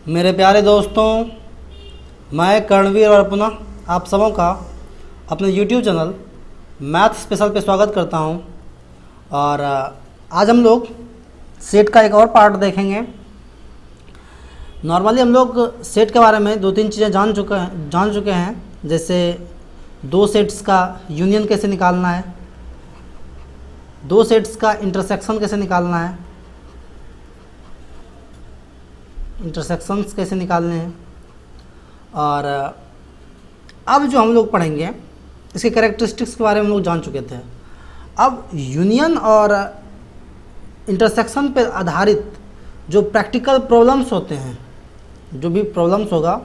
मेरे प्यारे दोस्तों, मैं कर्णवीर और पुनः आप सबों का अपने YouTube चैनल मैथ स्पेशल पे स्वागत करता हूं। और आज हम लोग सेट का एक और पार्ट देखेंगे। नॉर्मली हम लोग सेट के बारे में दो तीन चीज़ें जान चुके हैं, जैसे दो सेट्स का यूनियन कैसे निकालना है, दो सेट्स का इंटरसेक्शन कैसे निकालना है, इंटरसेक्शंस कैसे निकालने हैं। और अब जो हम लोग पढ़ेंगे इसके कैरेक्टरिस्टिक्स के बारे में हम लोग जान चुके थे। अब यूनियन और इंटरसेक्शन पर आधारित जो प्रैक्टिकल प्रॉब्लम्स होते हैं, जो भी प्रॉब्लम्स होगा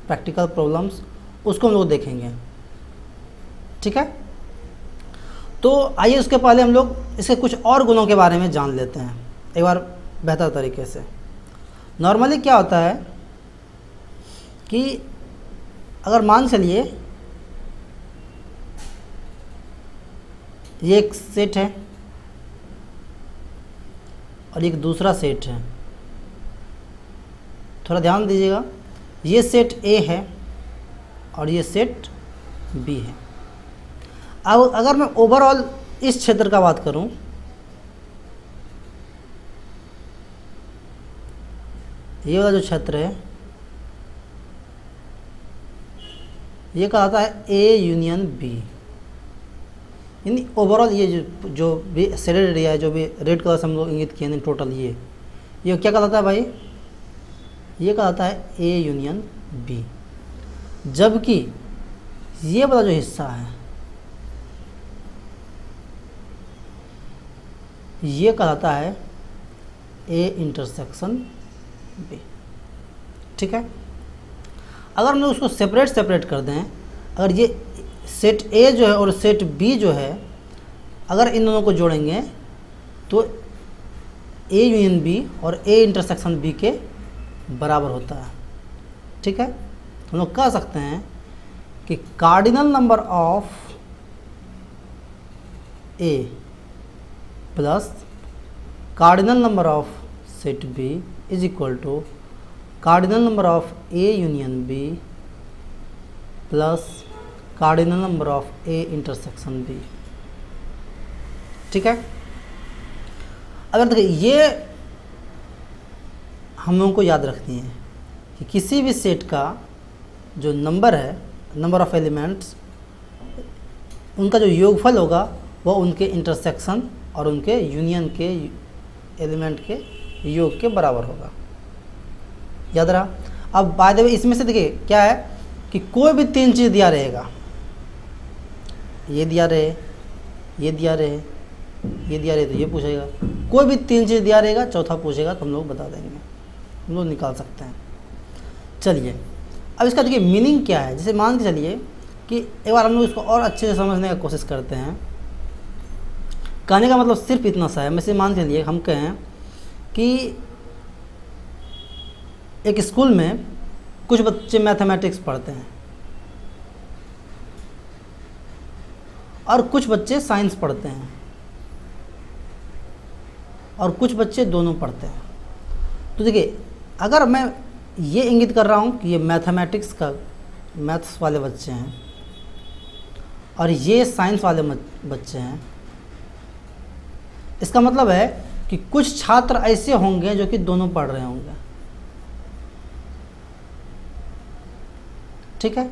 प्रैक्टिकल प्रॉब्लम्स, उसको हम लोग देखेंगे। ठीक है, तो आइए उसके पहले हम लोग इसके कुछ और गुणों के बारे में जान लेते हैं एक बार बेहतर तरीके से। नॉर्मली क्या होता है कि अगर मान चलिए ये एक सेट है और एक दूसरा सेट है, थोड़ा ध्यान दीजिएगा। ये सेट ए है और ये सेट बी है। अब अगर मैं ओवरऑल इस क्षेत्र का बात करूं, ये वाला जो क्षेत्र है ये कहलाता है ए यूनियन बी, यानी ओवरऑल ये जो भी शेडेड एरिया है, जो भी रेड कलर से हम लोग इंगित किए हैं टोटल, ये क्या कहलाता है भाई? ये कहलाता है ए यूनियन बी। जबकि ये वाला जो हिस्सा है ये कहलाता है ए इंटरसेक्शन बी। ठीक है, अगर हम लोग उसको सेपरेट कर दें, अगर ये सेट ए जो है और सेट बी जो है, अगर इन दोनों को जोड़ेंगे तो ए यूनियन बी और ए इंटरसेक्शन बी के बराबर होता है। ठीक है, हम लोग कह सकते हैं कि cardinal number of A plus cardinal number of set B is equal to cardinal number of A union B plus cardinal number of A intersection B. ठीक है, अगर देखिए ये हम लोगों को याद रखनी है कि किसी भी सेट का जो नंबर है, नंबर ऑफ एलिमेंट्स, उनका जो योगफल होगा वह उनके इंटरसेक्शन और उनके यूनियन के एलिमेंट के योग के बराबर होगा। याद रहा। अब बाय द वे इसमें से देखिए क्या है कि कोई भी तीन चीज़ दिया रहेगा, ये दिया रहे, ये दिया रहे, ये दिया रहे, तो ये पूछेगा। कोई भी तीन चीज़ दिया रहेगा, चौथा पूछेगा तो हम लोग बता देंगे, हम लोग निकाल सकते हैं। चलिए अब इसका देखिए मीनिंग क्या है। जैसे मान के चलिए कि एक बार हम लोग इसको और अच्छे से समझने की कोशिश करते हैं। कहने का मतलब सिर्फ इतना सा है। जैसे मान के चलिए हम कहें कि एक स्कूल में कुछ बच्चे मैथमेटिक्स पढ़ते हैं और कुछ बच्चे साइंस पढ़ते हैं और कुछ बच्चे दोनों पढ़ते हैं। तो देखिए अगर मैं ये इंगित कर रहा हूँ कि ये मैथमेटिक्स का मैथ्स वाले बच्चे हैं और ये साइंस वाले बच्चे हैं, इसका मतलब है कि कुछ छात्र ऐसे होंगे जो कि दोनों पढ़ रहे होंगे। ठीक है,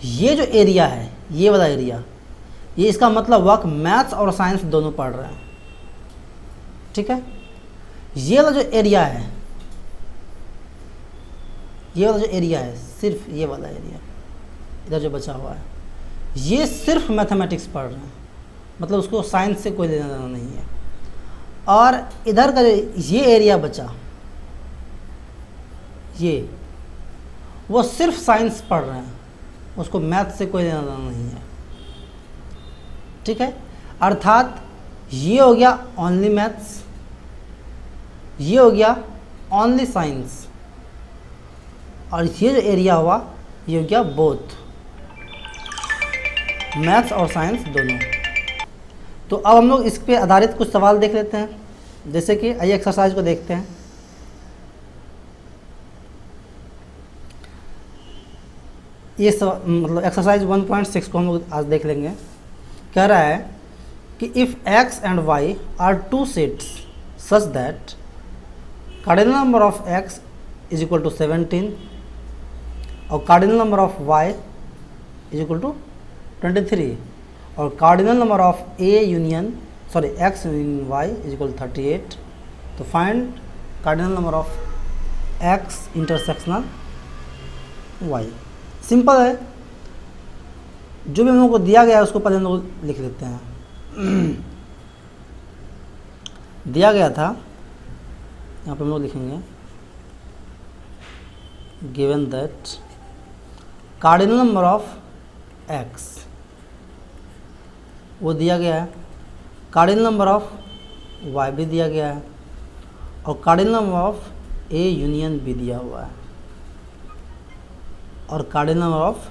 ये जो एरिया है, ये वाला एरिया, ये इसका मतलब हुआ कि मैथ्स और साइंस दोनों पढ़ रहे हैं। ठीक है, ये वाला जो एरिया है, ये वाला जो एरिया है, सिर्फ ये वाला एरिया इधर जो बचा हुआ है, ये सिर्फ मैथमेटिक्स पढ़ रहे हैं, मतलब उसको साइंस से कोई लेना देना नहीं है। और इधर का जो ये एरिया बचा, ये वो सिर्फ साइंस पढ़ रहे हैं, उसको मैथ से कोई लेना देना नहीं है। ठीक है, अर्थात ये हो गया ओनली मैथ्स, ये हो गया ओनली साइंस, और ये जो एरिया हुआ ये हो गया बोथ मैथ्स और साइंस दोनों। तो अब हम लोग इस पे आधारित कुछ सवाल देख लेते हैं। जैसे कि आइए एक्सरसाइज को देखते हैं। ये सब मतलब एक्सरसाइज 1.6 को हम लोग आज देख लेंगे। कह रहा है कि if x and y are two sets such that cardinal number of x is equal to 17 और cardinal number of y is equal to 23 और cardinal number of x union y is equal to 38, तो find cardinal number of x intersectional y। Simple है, जो भी हम लोग को दिया गया है उसको पहले हम लोग लिख लेते हैं। दिया गया था, यहाँ पे हम लोग लिखेंगे given that cardinal number of x, वो दिया गया है, कार्डिनल नंबर ऑफ y भी दिया गया है और cardinal number of a union भी दिया हुआ है और cardinal number of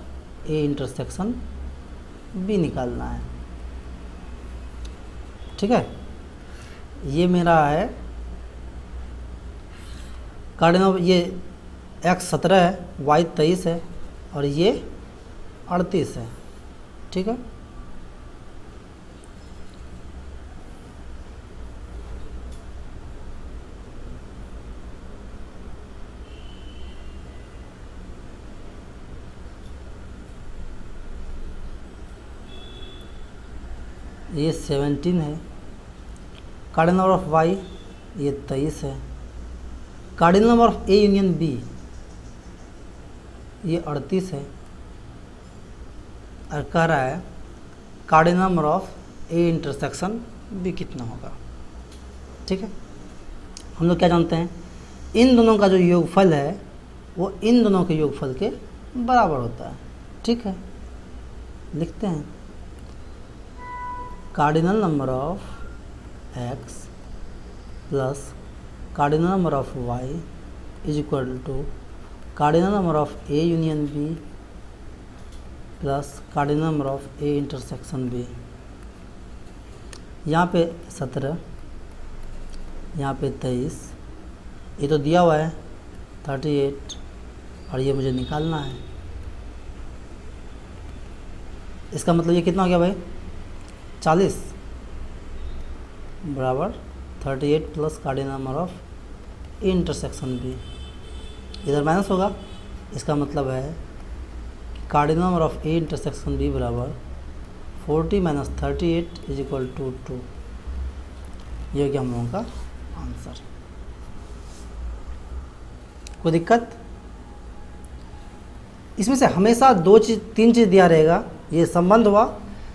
a intersection भी निकालना है। ठीक है, ये मेरा है कार्डिनल, ये x 17 है, y 23 है और ये 38 है। ठीक है, ये 17 है, कार्डिनल नंबर ऑफ y ये 23 है, cardinal number of a union b ये 38 है और कह रहा है cardinal number of a intersection b कितना होगा। ठीक है, हम लोग क्या जानते हैं, इन दोनों का जो योगफल है वो इन दोनों के योगफल के बराबर होता है। ठीक है, लिखते हैं cardinal number of x plus cardinal number of y is equal to cardinal number of a union b plus cardinal number of a intersection b। यहाँ पे 17, यहाँ पे 23, ये तो दिया हुआ है 38 और ये मुझे निकालना है। इसका मतलब ये कितना हो गया भाई, 40 बराबर 38 plus cardinal number of A intersection B, इधर माइनस होगा। इसका मतलब है कि cardinal number of A intersection B बराबर 40 माइनस 38 इज इक्वल टू 2। ये हो गया हम लोगों का आंसर। कोई दिक्कत? इसमें से हमेशा तीन चीज़ दिया रहेगा, ये संबंध हुआ,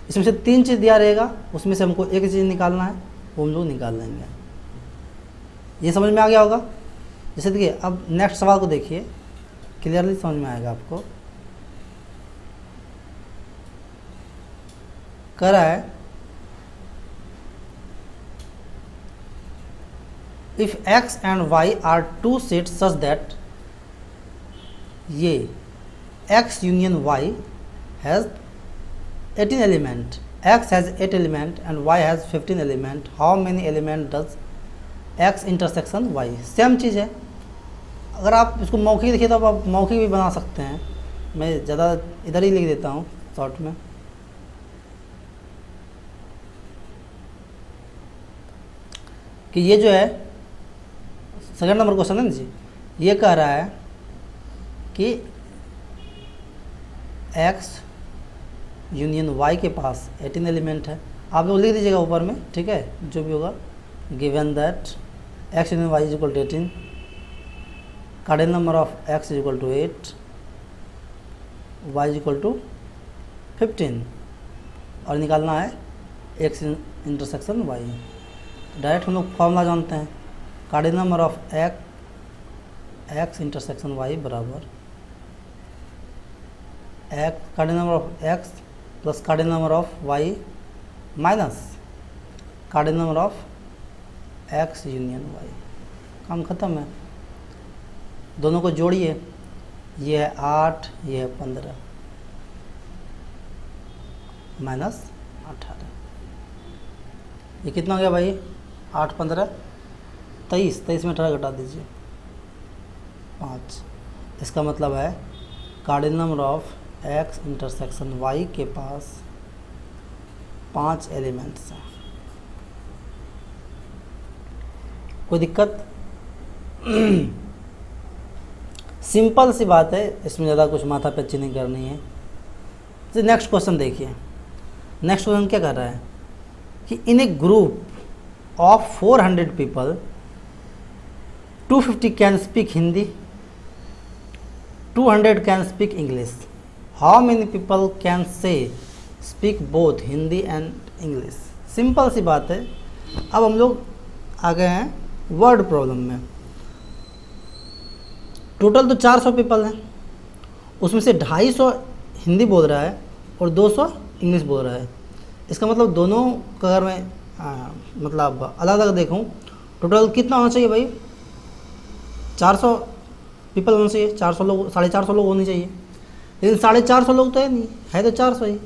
इसमें से 3 चीज़ दिया रहेगा, उसमें से हमको एक चीज़ निकालना है, वो हम लोग निकाल लेंगे। ये समझ में आ गया होगा। जैसे देखिए, अब नेक्स्ट सवाल को देखिए, क्लियरली समझ में आएगा आपको। कह रहा है if x and y are two sets such that ये x union y has 18 element, x has 8 element and y has 15 element, how many element does x intersection y? Same चीज़ है। अगर आप इसको मौखिक देखिए तो आप मौखिक भी बना सकते हैं, मैं ज़्यादा इधर ही लिख देता हूँ शॉर्ट में। कि ये जो है सेकंड नंबर क्वेश्चन है ना जी, ये कह रहा है कि x यूनियन y के पास 18 एलिमेंट है। आप लोग लिख दीजिएगा ऊपर में, ठीक है, जो भी होगा। Given that x union y is equal to 18, cardinal number of x is equal to 8, y is equal to 15 और निकालना है x इंटरसेक्शन y। डायरेक्ट हम लोग फॉर्मूला जानते हैं, cardinal number of x intersection y बराबर cardinal number of x plus cardinal number of y minus cardinal number of x union y। काम ख़त्म है। दोनों को जोड़िए, ये है 8, ये है 15 माइनस 18, ये कितना हो गया भाई? 8 15 23, 23 में 18 घटा दीजिए 5। इसका मतलब है cardinal number of X intersection Y के पास 5 एलिमेंट्स हैं। कोई दिक्कत? सिंपल सी बात है, इसमें ज़्यादा कुछ माथा पच्ची नहीं करनी है। तो नेक्स्ट क्वेश्चन देखिए। नेक्स्ट क्वेश्चन क्या कर रहा है कि in a group of 400 people 250 can speak Hindi, 200 can speak English, how many people can say speak both Hindi and English. Simple सी बात है। अब हम लोग आ गए हैं वर्ड प्रॉब्लम में। टोटल तो 400 पीपल हैं, उसमें से 250 हिंदी बोल रहा है और 200 इंग्लिश बोल रहा है। इसका मतलब दोनों का अगर मैं मतलब अलग अलग देखूं, टोटल कितना होना चाहिए भाई? 400 पीपल होना चाहिए, 400 लोग, 450 लोग होने चाहिए। लेकिन 450 लोग तो है नहीं, है तो 400 ही।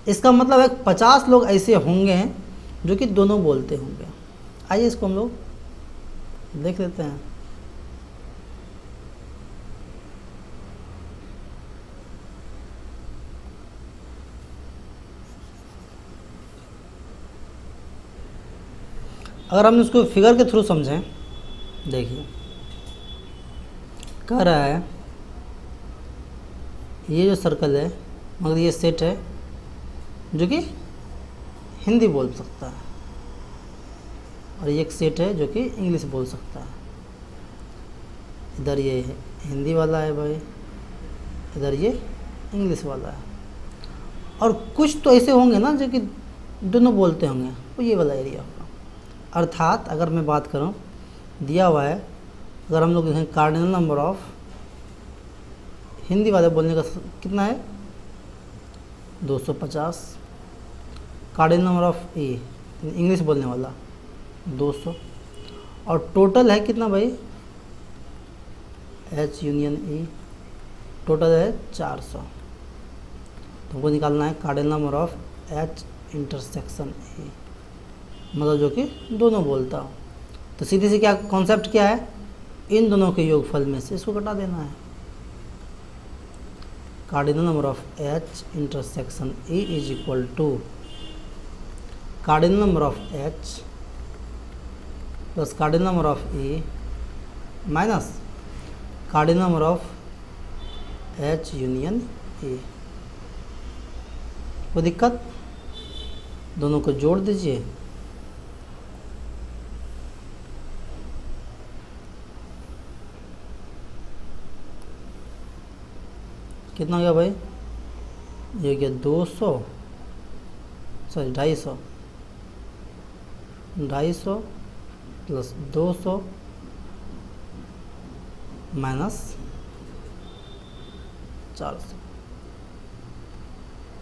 इसका मतलब है 50 लोग ऐसे होंगे जो कि दोनों बोलते होंगे। आइए इसको हम लोग देख लेते हैं। अगर हम इसको फिगर के थ्रू समझें, देखिए कह रहा है ये जो सर्कल है, मगर ये सेट है जो कि हिंदी बोल सकता है, और ये एक सेट है जो कि इंग्लिश बोल सकता है। इधर ये हिंदी वाला है भाई, इधर ये इंग्लिश वाला है, और कुछ तो ऐसे होंगे ना जो कि दोनों बोलते होंगे, वो ये वाला एरिया होगा। अर्थात अगर मैं बात करूं, दिया हुआ है, अगर हम लोग देखें कार्डिनल नंबर ऑफ हिंदी वाले बोलने का कितना है 250, cardinal number of A English बोलने वाला 200, और टोटल है कितना भाई एच यूनियन ई, टोटल है 400। तो वो निकालना है cardinal number of H intersection ए, मतलब जो कि दोनों बोलता हो। तो सीधी सी क्या कॉन्सेप्ट क्या है, इन दोनों के योगफल में से इसको घटा देना है। Cardinal number of H intersection A is equal to cardinal number of H plus cardinal number of A minus cardinal number of H union A. कोई दिक्कत? दोनों को जोड़ दीजिए, कितना हो गया भाई? ये हो गया 200, सॉरी 250 प्लस 200 माइनस 400।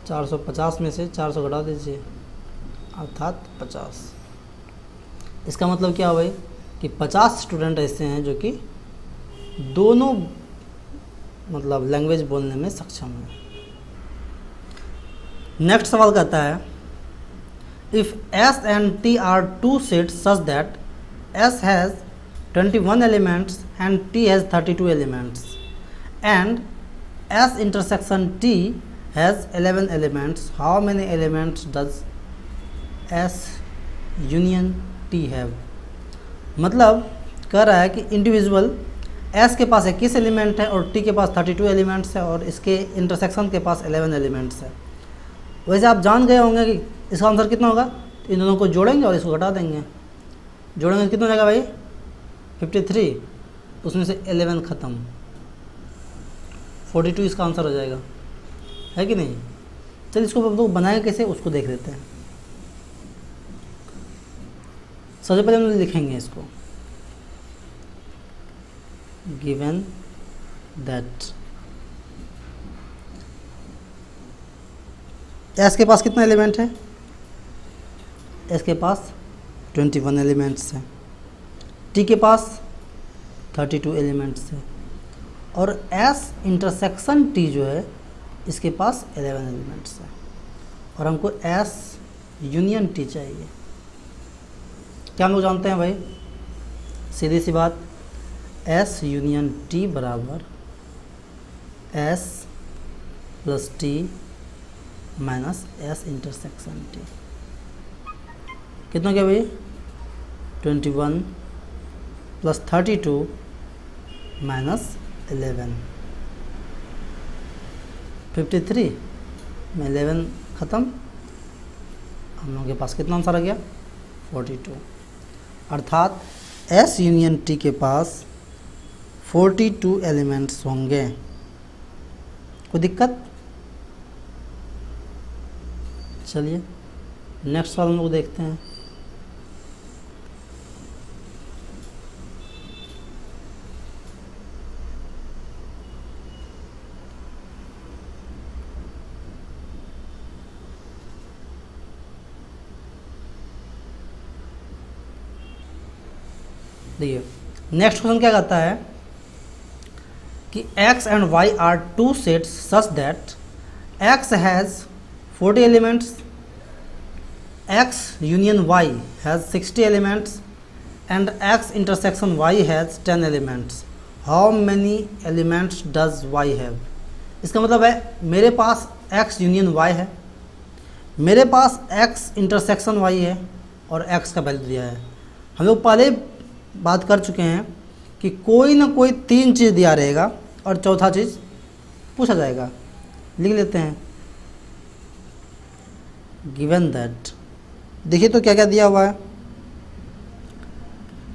450 में से 400 घटा दीजिए, अर्थात 50। इसका मतलब क्या भाई कि 50 स्टूडेंट ऐसे हैं जो कि दोनों मतलब लैंग्वेज बोलने में सक्षम है। नेक्स्ट सवाल कहता है if S and T are two sets such that S has 21 elements and T has 32 elements and S intersection T has 11 elements, how many elements does S union T have। मतलब कह रहा है कि individual S के पास 21 element है और T के पास 32 elements है और इसके इंटरसेक्शन के पास 11 एलिमेंट्स है। वैसे आप जान गए होंगे कि इसका आंसर कितना होगा। इन दोनों को जोड़ेंगे और इसको घटा देंगे, जोड़ेंगे तो कितना हो जाएगा भाई 53, उसमें से 11 ख़त्म, 42 इसका आंसर हो जाएगा, है कि नहीं। चलिए इसको हम लोग बनाएंगे कैसे उसको देख लेते हैं। सबसे पहले हम लिखेंगे इसको given that S के पास कितना एलिमेंट है, S के पास 21 एलिमेंट्स हैं, T के पास 32 एलिमेंट्स है, और S इंटरसेक्शन T जो है इसके पास 11 एलिमेंट्स है, और हमको S यूनियन T चाहिए। क्या हम लोग जानते हैं भाई, सीधी सी बात, S यूनियन T बराबर S plus T minus S intersection T. कितना क्या भाई? 21 प्लस 32 माइनस 11, 53 में 11 ख़त्म, हम लोगों के पास कितना आंसर आ गया? 42। अर्थात एस यूनियन टी के पास 42 एलिमेंट्स होंगे। कोई दिक्कत? चलिए नेक्स्ट सवाल हम लोग देखते हैं। देखिए नेक्स्ट क्वेश्चन क्या कहता है कि x and y are two sets such that x has 40 elements, x union y has 60 elements and x intersection y has 10 elements. How many elements does y have? इसका मतलब है मेरे पास x यूनियन y है, मेरे पास x intersection y है और x का value दिया है। हम लोग पहले बात कर चुके हैं कि कोई ना कोई 3 चीज़ दिया रहेगा और चौथा चीज़ पूछा जाएगा। लिख लेते हैं गिवन दैट। देखिए तो क्या क्या दिया हुआ है।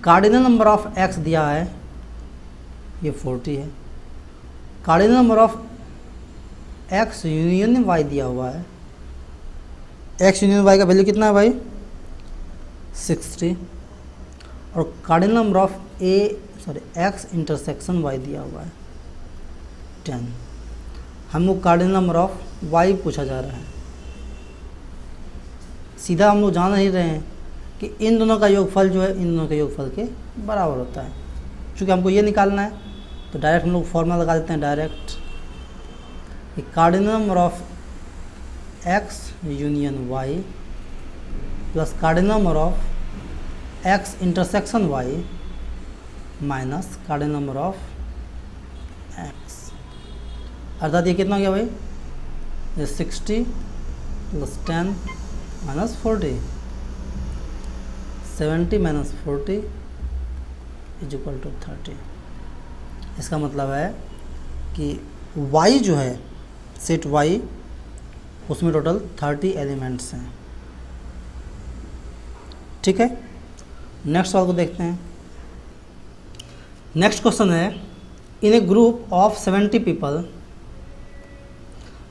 कार्डिनल नंबर ऑफ x दिया है, ये 40 है। Cardinal number of x union y दिया हुआ है, x यूनियन y का वैल्यू कितना है भाई? 60। और cardinal number of x intersection y दिया हुआ है 10। हमको कार्डिनल नंबर ऑफ y पूछा जा रहा है। सीधा हम लोग जान नहीं रहे हैं कि इन दोनों का योगफल जो है इन दोनों के योगफल के बराबर होता है। चूँकि हमको ये निकालना है तो डायरेक्ट हम लोग फॉर्मूला लगा देते हैं डायरेक्ट कि cardinal number of x union y plus cardinal number of x intersection y minus cardinal number of x। अर्थात ये कितना हो गया भाई? ये 60 plus 10 minus 40, 70 minus 40 is equal to 30। इसका मतलब है कि y जो है सेट y उसमें टोटल 30 एलिमेंट्स हैं। ठीक है, नेक्स्ट सवाल को देखते हैं। नेक्स्ट क्वेश्चन है in a group of 70 people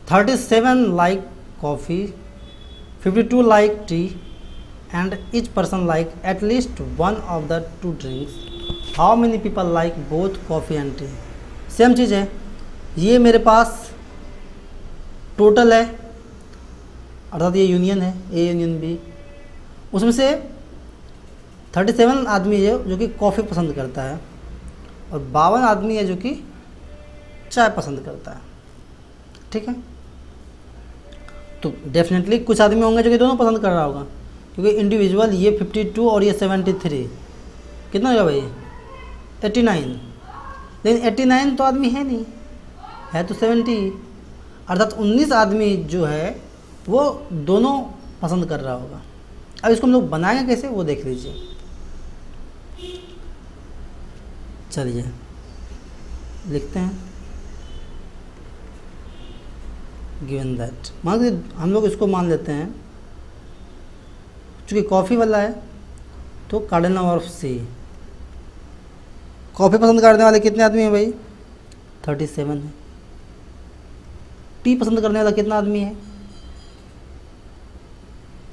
37 like coffee, 52 like tea and each person like at least one of the two drinks. How many people like both coffee and tea? Same चीज़ है, ये मेरे पास total है अर्थात ये union है ए union B. उसमें से 37 आदमी है जो कि कॉफ़ी पसंद करता है और 52 आदमी है जो कि चाय पसंद करता है। ठीक है, तो डेफिनेटली कुछ आदमी होंगे जो कि दोनों पसंद कर रहा होगा क्योंकि इंडिविजुअल ये 52 और ये 73 कितना होगा भाई? 89। लेकिन 89 तो आदमी है नहीं, है तो 70, अर्थात 19 आदमी जो है वो दोनों पसंद कर रहा होगा। अब इसको हम लोग बनाएंगे कैसे वो देख लीजिए। चलिए लिखते हैं गिवन दैट। मान लीजिए हम लोग इसको मान लेते हैं चूँकि कॉफ़ी वाला है तो cardinal number of C. Coffee पसंद करने वाले कितने आदमी हैं भाई? 37 है। टी पसंद करने वाला कितना आदमी है?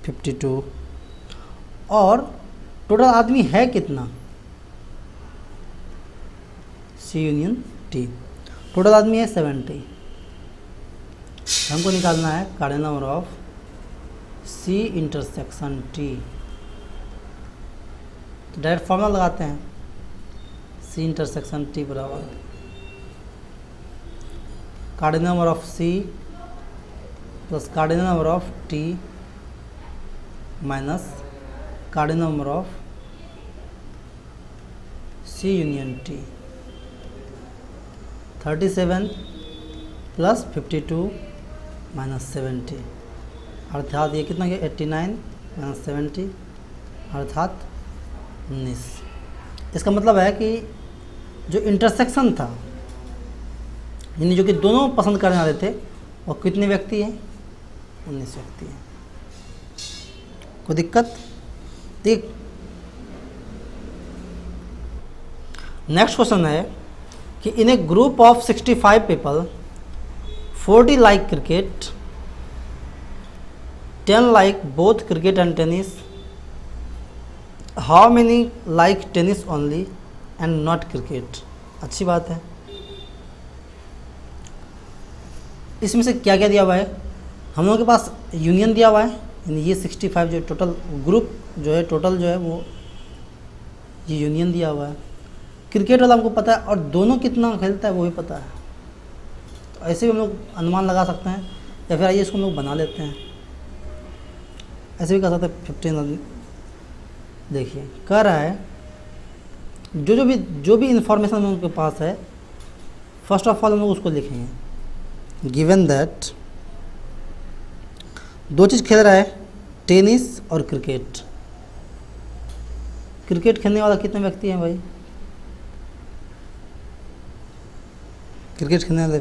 52। और टोटल आदमी है कितना? सी यूनियन टी, टोटल आदमी है 70। हमको निकालना है cardinal number of C intersection T. तो डायरेक्ट फॉर्मूला लगाते हैं सी इंटरसेक्शन टी बराबर cardinal number of C plus cardinal number of T minus cardinal number of C union T. 37 plus 52 -70, अर्थात ये कितना गया 89 - 70 अर्थात 19। इसका मतलब है कि जो इंटरसेक्शन था, यानी जो कि दोनों पसंद करने वाले थे, वो कितने व्यक्ति हैं? 19 व्यक्ति हैं। कोई दिक्कत? ठीक। नेक्स्ट क्वेश्चन है कि in a group of 65 people 40 like cricket, 10 like both cricket and tennis, how many like tennis only and not cricket. अच्छी बात है। इसमें से क्या क्या दिया हुआ है? हम लोगों के पास यूनियन दिया हुआ है, यानी ये 65 जो टोटल ग्रुप जो है, टोटल जो है वो ये यूनियन दिया हुआ है। क्रिकेट वाला हमको पता है और दोनों कितना खेलता है वो भी पता है, तो ऐसे भी हम लोग अनुमान लगा सकते हैं, या फिर आइए इसको हम लोग बना लेते हैं। ऐसे भी कर सकते हैं 15। देखिए कह रहा है जो भी इंफॉर्मेशन हम लोगों के पास है, फर्स्ट ऑफ ऑल हम लोग उसको लिखेंगे। गिवन दैट दो चीज़ खेल रहा है, टेनिस और क्रिकेट। क्रिकेट खेलने वाला कितने व्यक्ति हैं भाई? क्रिकेट खेलने वाले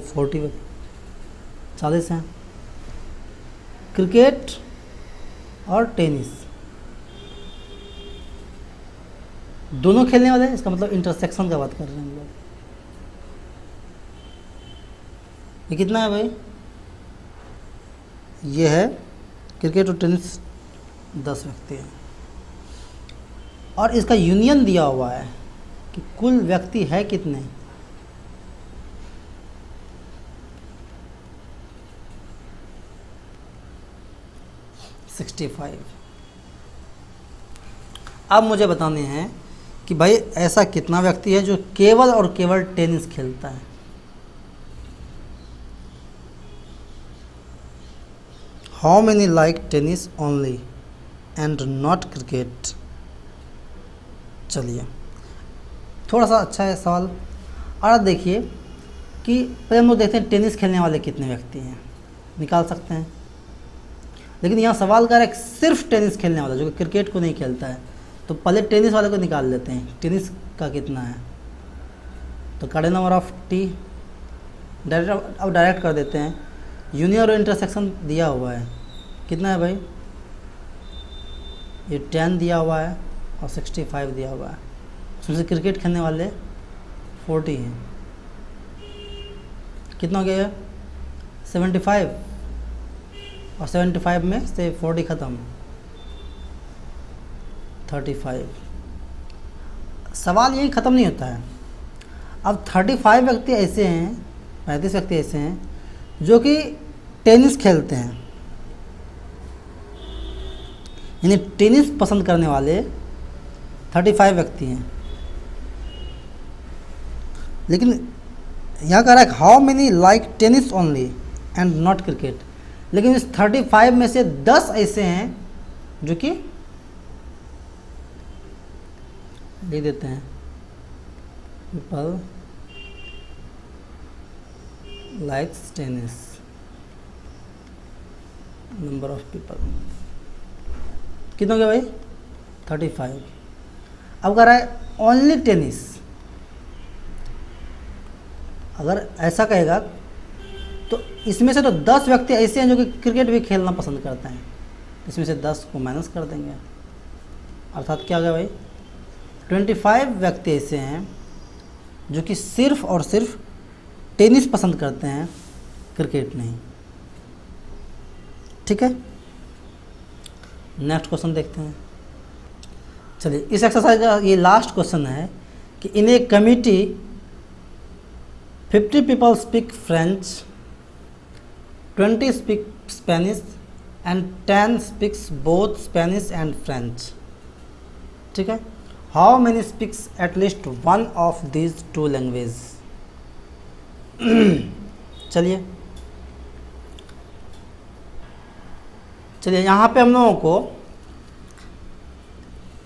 40 हैं। क्रिकेट और टेनिस दोनों खेलने वाले हैं, इसका मतलब इंटरसेक्शन का बात कर रहे हैं हम लोग। ये कितना है भाई? ये है क्रिकेट और टेनिस 10 व्यक्ति हैं, और इसका यूनियन दिया हुआ है कि कुल व्यक्ति है कितने? $65। अब मुझे बताने हैं कि भाई ऐसा कितना व्यक्ति है जो केवल और केवल टेनिस खेलता है। How many like tennis only and not cricket. चलिए थोड़ा सा अच्छा है सवाल। और देखिए कि पहले हम लोग देखते हैं टेनिस खेलने वाले कितने व्यक्ति हैं, निकाल सकते हैं। लेकिन यहाँ सवाल कर रहा है सिर्फ टेनिस खेलने वाला जो कि क्रिकेट को नहीं खेलता है, तो पहले टेनिस वाले को निकाल लेते हैं। टेनिस का कितना है? तो cardinal number of T direct कर देते हैं। यूनियन और इंटरसेक्शन दिया हुआ है, कितना है भाई? ये 10 दिया हुआ है और 65 दिया हुआ है। उसमें से क्रिकेट खेलने वाले 40 हैं। कितना हो गया? 75, और 75 में से 40 ख़त्म, 35। सवाल यही ख़त्म नहीं होता है। अब 35 व्यक्ति ऐसे हैं, 35 व्यक्ति ऐसे हैं जो कि टेनिस खेलते हैं, यानी टेनिस पसंद करने वाले 35 व्यक्ति हैं। लेकिन यहाँ कह रहा है how many like tennis only and not cricket. लेकिन इस 35 में से 10 ऐसे हैं जो कि लिख देते हैं people likes tennis, number of people कितना हो गया भाई? 35। अब कह रहा है ओनली टेनिस। अगर ऐसा कहेगा तो इसमें से तो 10 व्यक्ति ऐसे हैं जो कि क्रिकेट भी खेलना पसंद करते हैं, इसमें से 10 को माइनस कर देंगे, अर्थात क्या हो गया भाई? 25 व्यक्ति ऐसे हैं जो कि सिर्फ और सिर्फ टेनिस पसंद करते हैं, क्रिकेट नहीं। ठीक है, नेक्स्ट क्वेश्चन देखते हैं। चलिए इस एक्सरसाइज का ये लास्ट क्वेश्चन है कि in a committee 50 people speak French, 20 speak Spanish and 10 speaks both Spanish and French. ठीक है, how many speaks at least one of these two language. चलिए यहाँ पे हम लोगों को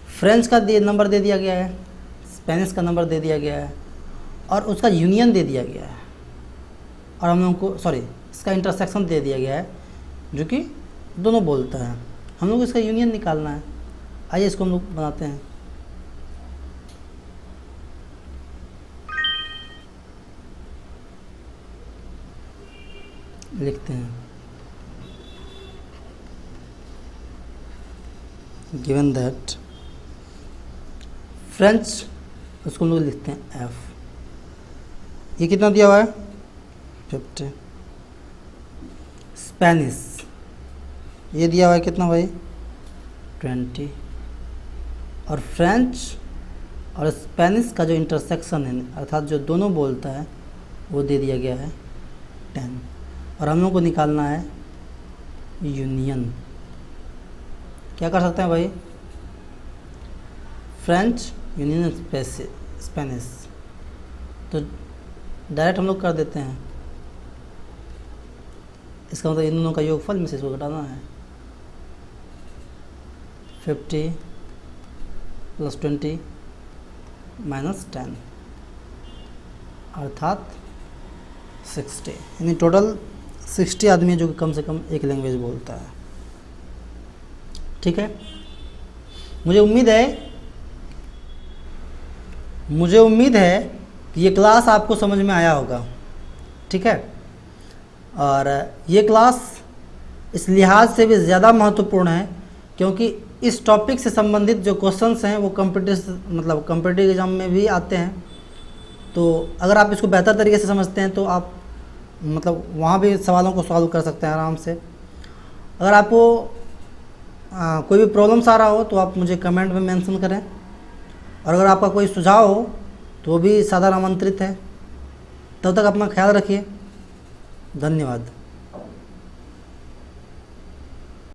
फ्रेंच का नंबर दे दिया गया है, स्पेनिश का नंबर दे दिया गया है, और उसका यूनियन दे दिया गया है, और हम लोगों को इसका इंटरसेक्शन दे दिया गया है जो कि दोनों बोलता है। हम लोग इसका यूनियन निकालना है। आइए इसको हम लोग बनाते हैं। लिखते हैं गिवन दैट फ्रेंच, उसको हम लोग लिखते हैं एफ। ये कितना दिया हुआ है 50। स्पेनिश ये दिया हुआ है कितना भाई 20। और फ्रेंच और स्पेनिश का जो इंटरसेक्शन है अर्थात जो दोनों बोलता है वो दे दिया गया है 10। और हम लोग को निकालना है यूनियन। क्या कर सकते हैं भाई, फ्रेंच यूनियन स्पेनिश, तो डायरेक्ट हम लोग कर देते हैं। इसका मतलब इन दोनों का योगफल में से इसको घटाना है। 50 + 20 - 10 अर्थात 60। यानी टोटल 60 आदमी है जो कि कम से कम एक लैंग्वेज बोलता है। ठीक है, मुझे उम्मीद है कि ये क्लास आपको समझ में आया होगा। ठीक है, और ये क्लास इस लिहाज से भी ज़्यादा महत्वपूर्ण है क्योंकि इस टॉपिक से संबंधित जो क्वेश्चंस हैं वो कॉम्पिटिटिव एग्ज़ाम में भी आते हैं। तो अगर आप इसको बेहतर तरीके से समझते हैं तो आप वहाँ भी सवालों को सॉल्व कर सकते हैं आराम से। अगर आपको कोई भी प्रॉब्लम्स आ रहा हो तो आप मुझे कमेंट में मेंशन करें, और अगर आपका कोई सुझाव हो तो वो भी सादर आमंत्रित है। तब तक अपना ख्याल रखिए। धन्यवाद।